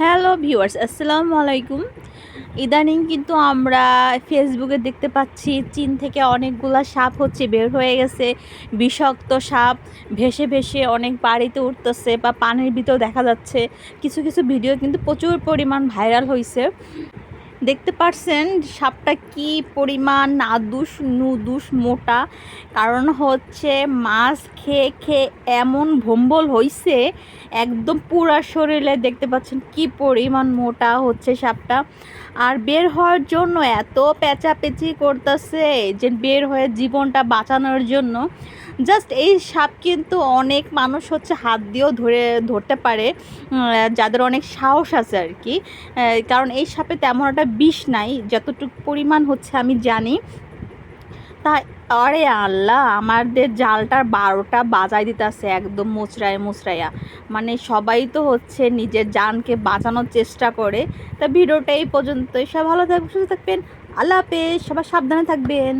Hello viewers, আসসালামু আলাইকুম। ইদানিং কিন্তু আমরা ফেসবুকে দেখতে পাচ্ছি চীন থেকে অনেকগুলা সাপ হচ্ছে বের হয়ে গেছে। বিষাক্ত সাপ ভেসে ভেসে অনেক বাড়িতে উঠতেছে বা পানির ভিতর দেখা যাচ্ছে। কিছু কিছু ভিডিও কিন্তু প্রচুর পরিমাণ ভাইরাল হয়েছে। দেখতে পারছেন সাপটা কি পরিমাণ নাদুস নুদুস মোটা, কারণ হচ্ছে মাছ খেয়ে খেয়ে এমন ভম্বল হইছে, একদম পুরা শরীরে দেখতে পাচ্ছেন কি পরিমাণ মোটা হচ্ছে সাপটা। আর বের হওয়ার জন্য এত পেঁচাপেচি করতেছে যে বের হয়ে জীবনটা বাঁচানোর জন্য। জাস্ট এই সাপ কিন্তু অনেক মানুষ হচ্ছে হাত দিয়েও ধরতে পারে, যাদের অনেক সাহস আছে আর কি। কারণ এই সাপে তেমন একটা বিষ নাই যতটুকু পরিমাণ হচ্ছে আমি জানি। তাই আরে আল্লাহ, আমাদের জালটার 12টা বাজায় দিতেছে একদম মুচড়ায় মুচড়াইয়া। মানে সবাই তো হচ্ছে নিজের জানকে বাঁচানোর চেষ্টা করে। তা ভিডিওটা এই পর্যন্তই। সব ভালো থাকবেন, সুস্থ থাকবেন। আল্লাহ হাফেজ, সবাই সাবধানে থাকবেন।